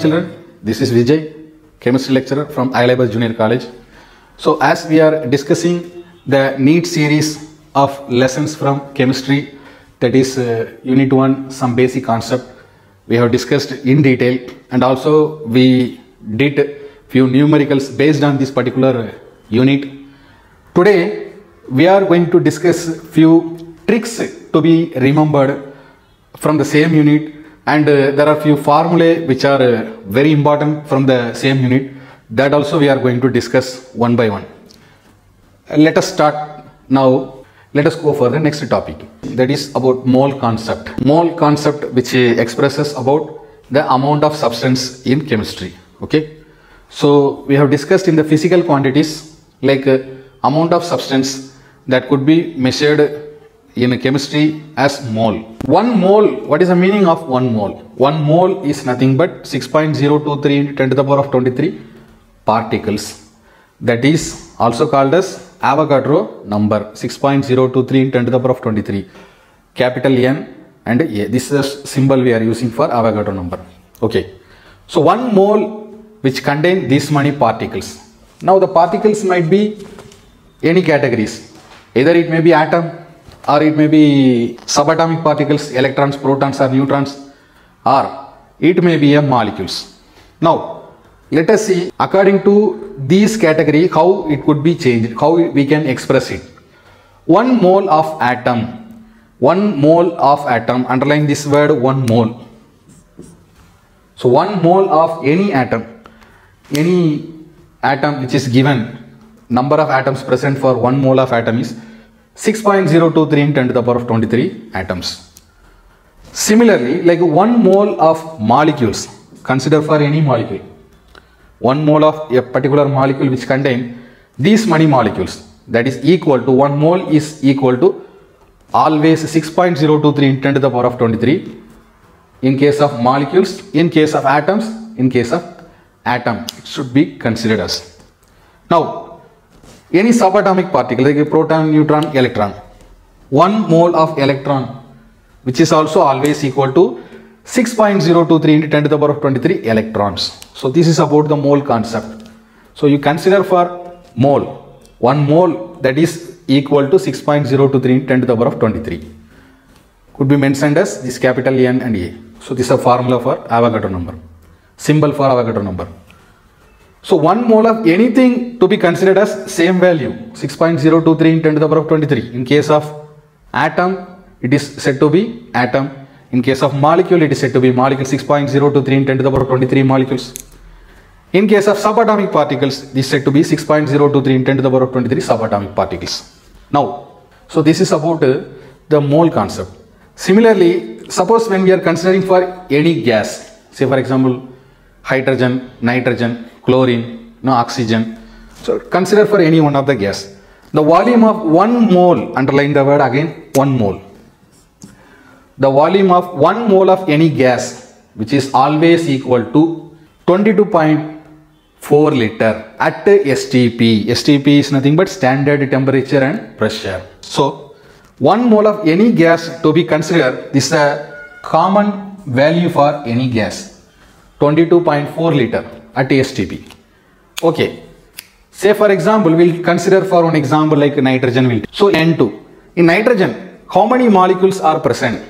morning children, this is Vijay, chemistry lecturer from Aghalai Junior College. So as we are discussing the NEET series of lessons from chemistry, that is unit 1, some basic concept we have discussed in detail, and also we did few numericals based on this particular unit. Today we are going to discuss few tricks to be remembered from the same unit, and there are few formulae which are very important from the same unit, that also we are going to discuss one by one. Let us start now. Let us go for the next topic, that is about mole concept. Mole concept, which expresses about the amount of substance in chemistry. Okay, so we have discussed in the physical quantities like amount of substance that could be measured in chemistry as mole. 1 mole, what is the meaning of 1 mole? 1 mole is nothing but 6.023 into 10 to the power of 23 particles. That is also called as Avogadro number, 6.023 into 10 to the power of 23, capital N and A. This is the symbol we are using for Avogadro number. Okay, so 1 mole which contain this many particles. Now the particles might be any categories, either it may be atom, or it may be subatomic particles, electrons, protons or neutrons, or it may be a molecules. Now let us see according to these category how it could be changed, how we can express it. 1 mole of atom, 1 mole of atom, underline this word 1 mole. So 1 mole of any atom which is given, number of atoms present for 1 mole of atom is 6.023 in 10 to the power of 23 atoms. Similarly, like 1 mole of molecules, consider for any molecule, 1 mole of a particular molecule which contain these many molecules, that is equal to 1 mole is equal to always 6.023 in 10 to the power of 23 in case of molecules. In case of atoms, in case of atom, it should be considered as. Now any subatomic particle like a proton, neutron, electron, 1 mole of electron which is also always equal to 6.023 into 10 to the power of 23 electrons. So this is about the mole concept. So you consider for mole, 1 mole that is equal to 6.023 into 10 to the power of 23 could be mentioned as this capital N and A. So this is a formula for Avogadro number, symbol for Avogadro number. So 1 mole of anything to be considered as same value, 6.023 in 10 to the power of 23. In case of atom, it is said to be atom. In case of molecule, it is said to be molecule, 6.023 in 10 to the power of 23 molecules. In case of subatomic particles, this is said to be 6.023 in 10 to the power of 23 subatomic particles. Now, so this is about the mole concept. Similarly, suppose when we are considering for any gas, say for example, hydrogen, nitrogen, chlorine, oxygen. So consider for any one of the gas. The volume of 1 mole, underline the word again, 1 mole. The volume of 1 mole of any gas which is always equal to 22.4 liter at STP. STP is nothing but standard temperature and pressure. So 1 mole of any gas to be considered, this is a common value for any gas, 22.4 liter at STP. Okay, say for example we will consider for one example like nitrogen. So N2, in nitrogen how many molecules are present?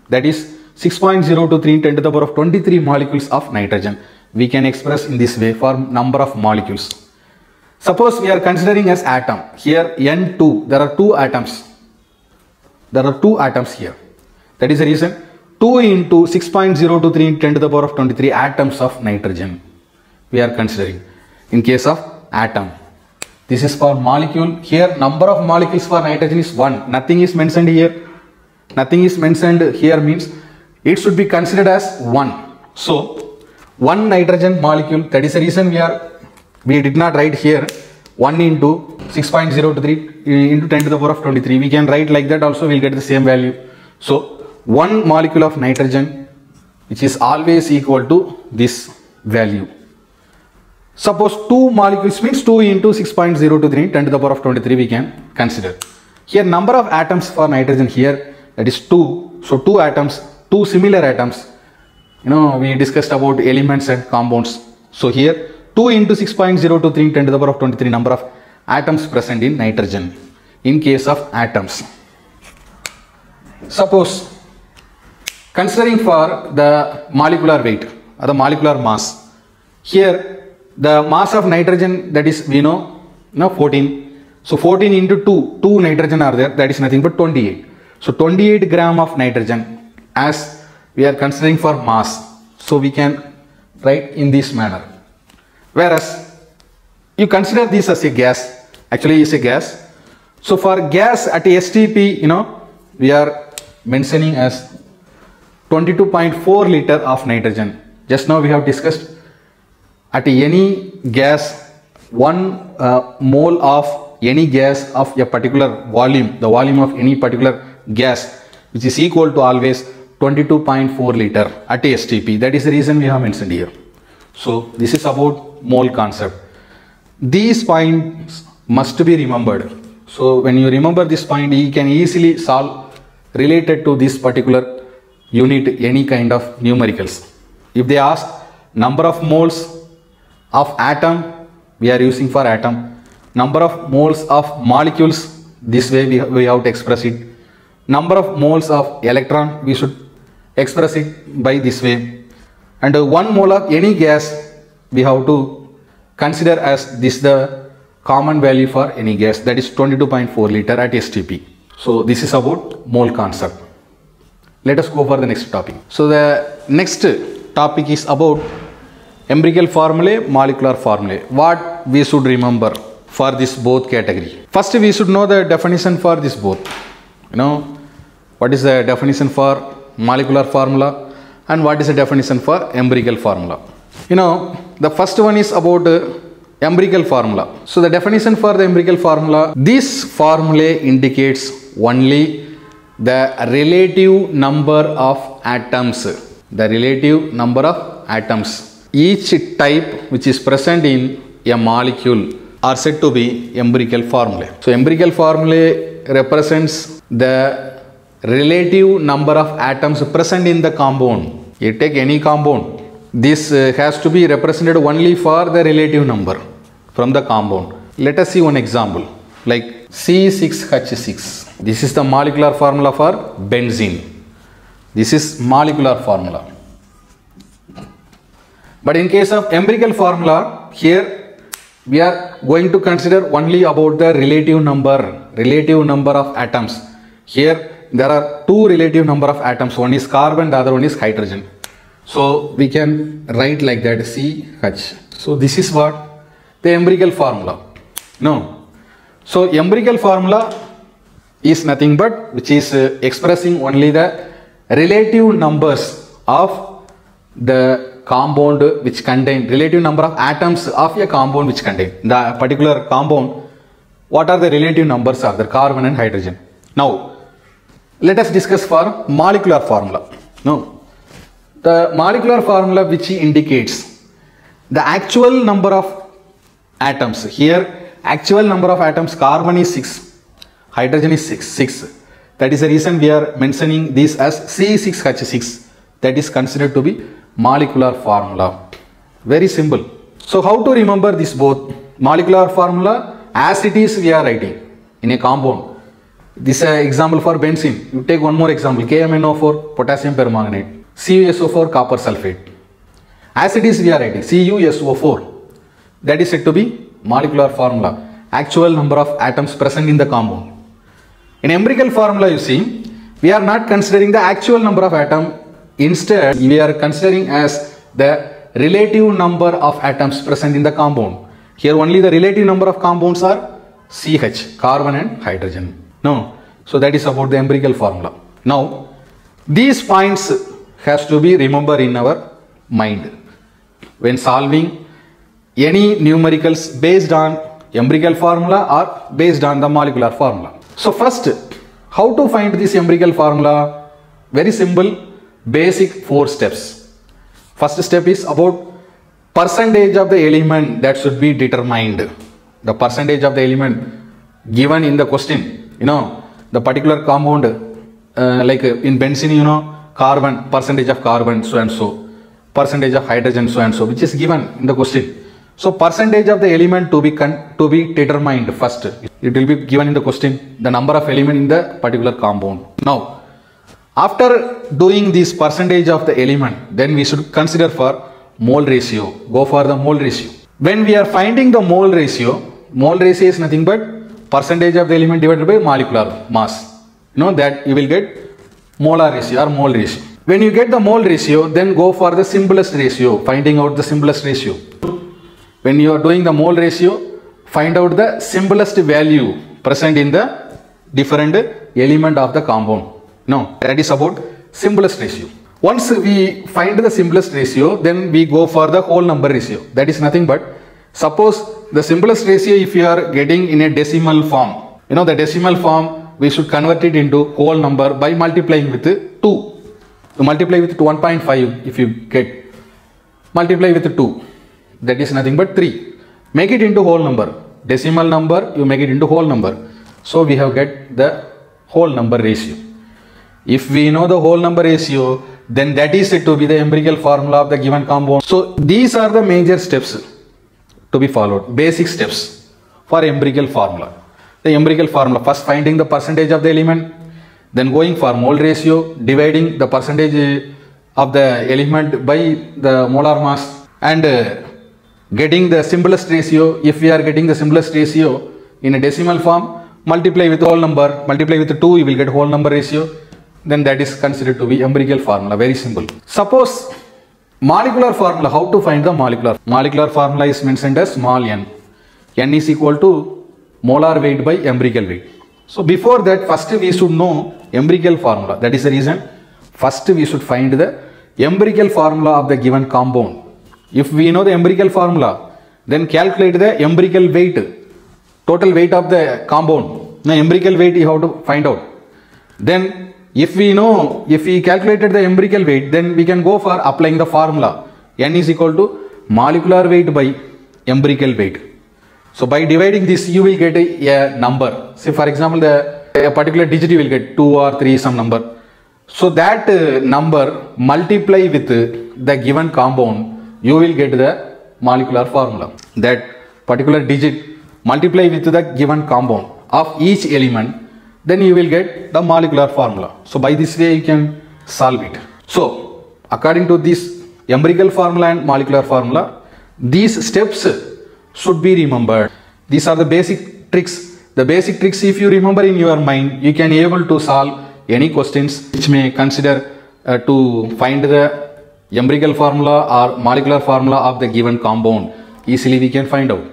That is 6.023 in 10 to the power of 23 molecules of nitrogen. We can express in this way for number of molecules. Suppose we are considering as atom, here N2, there are 2 atoms. There are 2 atoms here. That is the reason 2 into 6.023 in 10 to the power of 23 atoms of nitrogen we are considering in case of atom. This is for molecule. Here number of molecules for nitrogen is 1. Nothing is mentioned here. Nothing is mentioned here means it should be considered as 1. So 1 nitrogen molecule, that is the reason we did not write here 1 into 6.023 into 10 to the power of 23. We can write like that also, we will get the same value. So 1 molecule of nitrogen which is always equal to this value. Suppose 2 molecules means 2 into 6.023 10 to the power of 23 we can consider. Here number of atoms for nitrogen here, that is 2. So 2 atoms, 2 similar atoms we discussed about elements and compounds. So here 2 into 6.023 10 to the power of 23 number of atoms present in nitrogen in case of atoms. Suppose considering for the molecular weight or the molecular mass, here the mass of nitrogen, that is we know 14. So 14 into 2 nitrogen are there, that is nothing but 28. So 28 gram of nitrogen as we are considering for mass. So we can write in this manner. Whereas you consider this as a gas, actually is a gas. So for gas at STP, we are mentioning as 22.4 liter of nitrogen. Just now we have discussed at any gas, 1 mole of any gas of a particular volume, the volume of any particular gas, which is equal to always 22.4 liter at STP. That is the reason we have mentioned here. So this is about mole concept. These points must be remembered. So when you remember this point, you can easily solve related to this particular unit any kind of numericals. If they ask number of moles of atom, we are using for atom. Number of moles of molecules, this way we have to express it. Number of moles of electron, we should express it by this way. And 1 mole of any gas, we have to consider as this the common value for any gas, that is 22.4 liter at STP. So this is about mole concept. Let us go for the next topic. So the next topic is about empirical formulae, molecular formulae. What we should remember for this both category. First we should know the definition for this both. What is the definition for molecular formula and what is the definition for empirical formula. The first one is about empirical formula. So the definition for the empirical formula, this formula indicates only the relative number of atoms. The relative number of atoms. Each type which is present in a molecule are said to be empirical formulae. So empirical formulae represents the relative number of atoms present in the compound. You take any compound, this has to be represented only for the relative number from the compound. Let us see one example like C6H6. This is the molecular formula for benzene. This is molecular formula. But in case of empirical formula, here we are going to consider only about the relative number of atoms. Here there are 2 relative number of atoms, one is carbon, the other one is hydrogen. So we can write like that CH. So this is what the empirical formula. So empirical formula is nothing but which is expressing only the relative numbers of the compound which contain, relative number of atoms of a compound which contain the particular compound. What are the relative numbers of the carbon and hydrogen? Now let us discuss for molecular formula. The molecular formula which indicates the actual number of atoms. Here actual number of atoms, carbon is 6, hydrogen is 6. That is the reason we are mentioning this as C6H6. That is considered to be molecular formula. Very simple. So how to remember this both? Molecular formula as it is we are writing in a compound. This is an example for benzene. You take one more example, KMnO4 potassium permanganate, CuSO4 copper sulfate. As it is we are writing CuSO4. That is said to be molecular formula. Actual number of atoms present in the compound. In empirical formula you see, we are not considering the actual number of atoms. Instead, we are considering as the relative number of atoms present in the compound. Here only the relative number of compounds are CH, carbon and hydrogen. So that is about the empirical formula. Now, these points has to be remembered in our mind when solving any numericals based on empirical formula or based on the molecular formula. So first, how to find this empirical formula? Very simple. Basic 4 steps. First step is about percentage of the element that should be determined. The percentage of the element given in the question. The particular compound like in benzene, carbon, percentage of carbon, so and so. percentage of hydrogen, so and so, which is given in the question. So percentage of the element to be determined first. It will be given in the question, the number of element in the particular compound. Now, after doing this percentage of the element, then we should consider for mole ratio. Go for the mole ratio. When we are finding the mole ratio is nothing but percentage of the element divided by molecular mass. You know that you will get molar ratio or mole ratio. When you get the mole ratio, then go for the simplest ratio, finding out the simplest ratio. When you are doing the mole ratio, find out the simplest value present in the different element of the compound. No, that is about simplest ratio. Once we find the simplest ratio, then we go for the whole number ratio. That is nothing but, suppose the simplest ratio, if you are getting in a decimal form, you know the decimal form, we should convert it into whole number by multiplying with 2. You multiply with 1.5 if you get, multiply with 2, that is nothing but 3. Make it into whole number. Decimal number, you make it into whole number. So we have get the whole number ratio. If we know the whole number ratio, then that is said to be the empirical formula of the given compound. So these are the major steps to be followed, basic steps for empirical formula. The empirical formula, first finding the percentage of the element, then going for mole ratio, dividing the percentage of the element by the molar mass, and getting the simplest ratio. If we are getting the simplest ratio in a decimal form, multiply with whole number, multiply with 2, you will get whole number ratio. Then that is considered to be empirical formula. Very simple. Suppose molecular formula, how to find the molecular formula is mentioned as small n. N is equal to molar weight by empirical weight. So before that, first we should know empirical formula. That is the reason first we should find the empirical formula of the given compound. If we know the empirical formula, then calculate the empirical weight, total weight of the compound. Now empirical weight you have to find out. Then if we calculated the empirical weight, then we can go for applying the formula. N is equal to molecular weight by empirical weight. So by dividing this, you will get a number. Say for example, a particular digit you will get 2 or 3 some number. So that number multiply with the given compound, you will get the molecular formula. That particular digit multiply with the given compound of each element, then you will get the molecular formula. So by this way you can solve it. So according to this empirical formula and molecular formula, these steps should be remembered. These are the basic tricks. The basic tricks, if you remember in your mind, you can able to solve any questions which may consider to find the empirical formula or molecular formula of the given compound. Easily we can find out.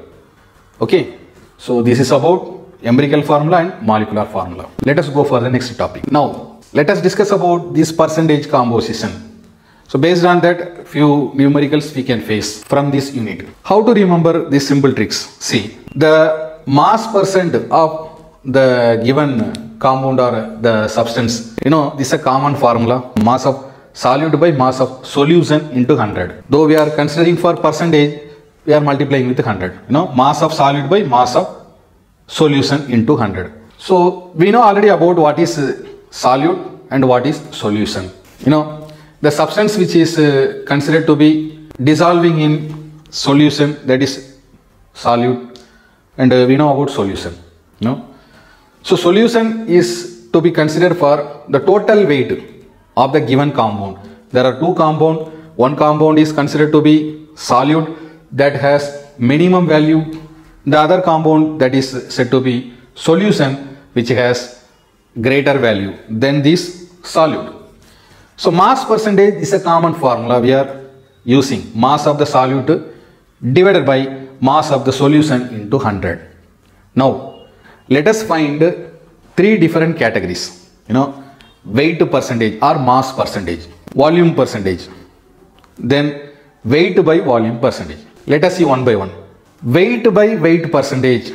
Okay. So this is about empirical formula and molecular formula. Let us go for the next topic. Now, let us discuss about this percentage composition. So based on that, few numericals we can face from this unit. How to remember these simple tricks? See, the mass percent of the given compound or the substance, you know, this is a common formula, mass of solute by mass of solution into 100. Though we are considering for percentage, we are multiplying with 100. You know, mass of solute by mass of solution into 100. So we know already about what is solute and what is solution. You know, the substance which is considered to be dissolving in solution, that is solute, and we know about solution. You know, so solution is to be considered for the total weight of the given compound. There are two compounds. One compound is considered to be solute, that has minimum value. The other compound that is said to be solution, which has greater value than this solute. So mass percentage is a common formula we are using. Mass of the solute divided by mass of the solution into 100. Now let us find 3 different categories. You know, weight percentage or mass percentage, volume percentage, then weight by volume percentage. Let us see one by one. Weight by weight percentage,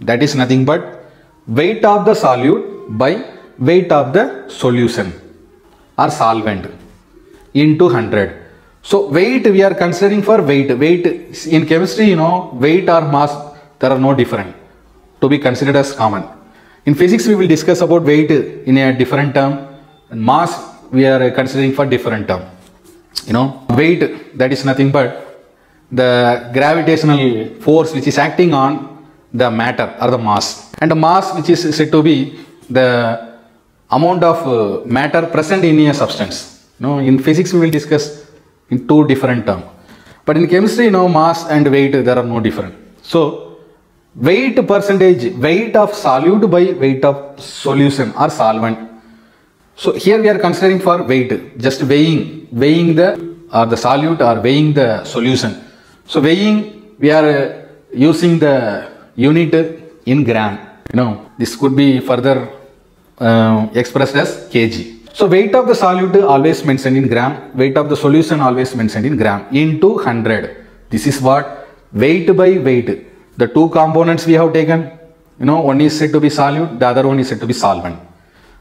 that is nothing but weight of the solute by weight of the solution or solvent into 100. So weight we are considering for weight. Weight in chemistry, you know, weight or mass, there are no different to be considered as common. In physics we will discuss about weight in a different term, and mass we are considering for different term. weight, that is nothing but the gravitational force which is acting on the matter or the mass, and the mass which is said to be the amount of matter present in a substance. In physics we will discuss in two different terms, but in chemistry mass and weight there are no different. So weight percentage, weight of solute by weight of solution or solvent. So here we are considering for weight, just weighing the solute or weighing the solution. So weighing, we are using the unit in gram. This could be further expressed as kg. So weight of the solute always mentioned in gram, weight of the solution always mentioned in gram into 100. This is what weight by weight. The two components we have taken, one is said to be solute, the other one is said to be solvent.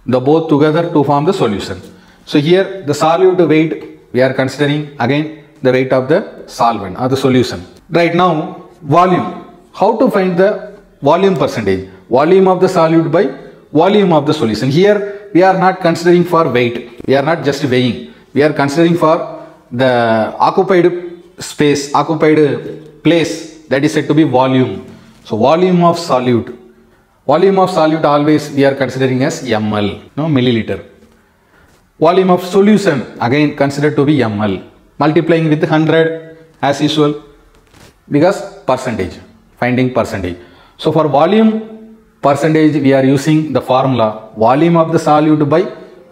The both together to form the solution. So here the solute weight we are considering again the weight of the solvent or the solution. Right now volume. How to find the volume percentage? Volume of the solute by volume of the solution. Here we are not considering for weight. We are not just weighing. We are considering for the occupied space, occupied place, that is said to be volume. So volume of solute. Volume of solute always we are considering as ml, milliliter. Volume of solution again considered to be ml. Multiplying with 100 as usual because percentage, finding percentage. So for volume percentage we are using the formula volume of the solute by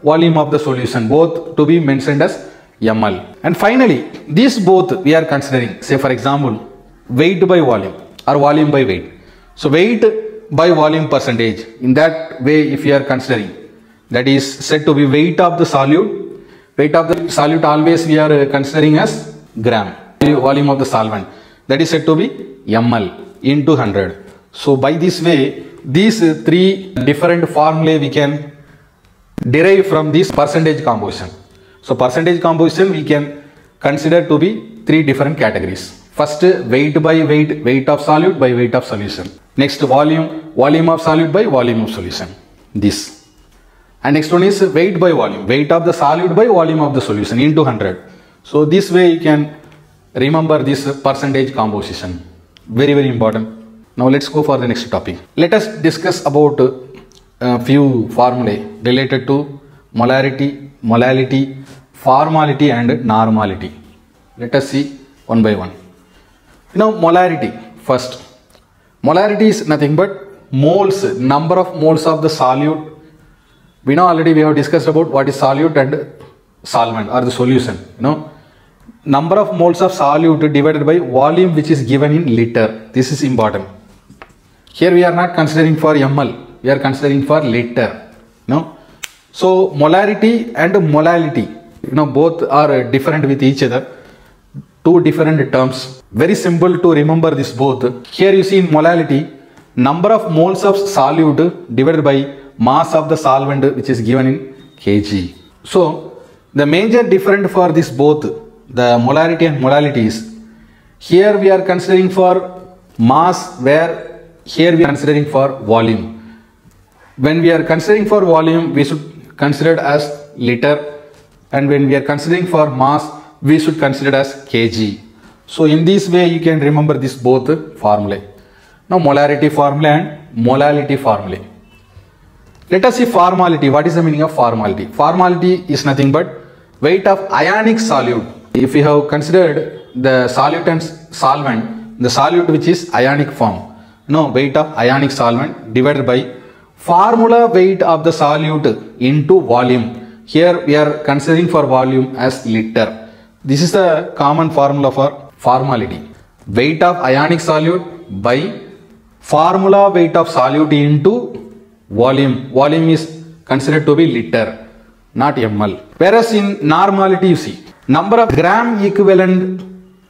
volume of the solution, both to be mentioned as ml. And finally these both we are considering, say for example weight by volume or volume by weight. So weight by volume percentage, in that way if you are considering, that is said to be weight of the solute. Weight of the solute always we are considering as gram. Volume of the solvent, that is said to be ml into 100. So by this way these three different formulae we can derive from this percentage composition. So percentage composition we can consider to be three different categories. First weight by weight, weight of solute by weight of solution. Next volume, volume of solute by volume of solution. This. And next one is weight by volume, weight of the solute by volume of the solution into 100. So this way you can remember this percentage composition. Very important. Now let's go for the next topic. Let us discuss about a few formulae related to molarity, molality, formality and normality. Let us see one by one. Molarity first. Molarity is nothing but moles, number of moles of the solute. We know already, we have discussed about what is solute and solvent or the solution. Number of moles of solute divided by volume which is given in liter. This is important. Here we are not considering for ml, we are considering for liter. So molarity and molality, both are different with each other. Two different terms. Very simple to remember this both. Here you see in molality, number of moles of solute divided by mass of the solvent which is given in kg. So the major difference for this both, the molarity and molality is, here we are considering for mass, where here we are considering for volume. When we are considering for volume we should consider as liter, and when we are considering for mass we should consider as kg. So in this way you can remember this both formulae. Now molarity formula and molality formula. Let us see formality. What is the meaning of formality? Formality is nothing but weight of ionic solute. If we have considered the solute and solvent, the solute which is ionic form, weight of ionic solvent divided by formula weight of the solute into volume. Here we are considering for volume as liter. This is the common formula for formality. Weight of ionic solute by formula weight of solute into volume. Volume is considered to be liter, not ml. Whereas in normality you see, number of gram equivalent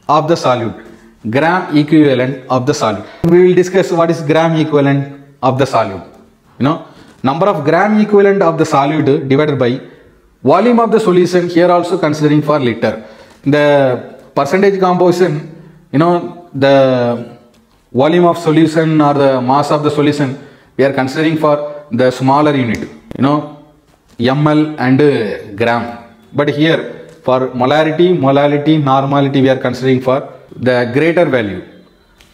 of the solute. Gram equivalent of the solute. We will discuss what is gram equivalent of the solute. Number of gram equivalent of the solute divided by volume of the solution, here also considering for liter. The percentage composition, the volume of solution or the mass of the solution, we are considering for the smaller unit, ml and gram. But here For molality, normality, we are considering for the greater value,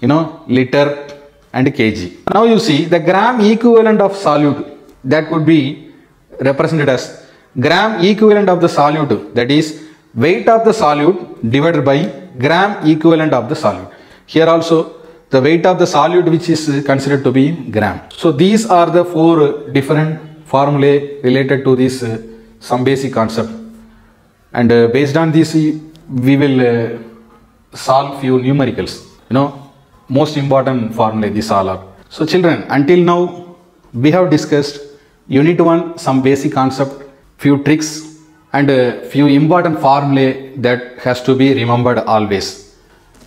liter and kg. Now you see the gram equivalent of solute, that could be represented as gram equivalent of the solute, that is weight of the solute divided by gram equivalent of the solute. Here also the weight of the solute which is considered to be gram. So these are the 4 different formulae related to this some basic concept, and based on this we will solve few numericals, most important formulae these all are. So children, until now we have discussed unit 1 some basic concept, few tricks and few important formulae that has to be remembered always.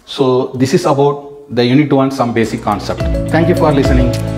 So this is about the unit 1 some basic concept. Thank you for listening.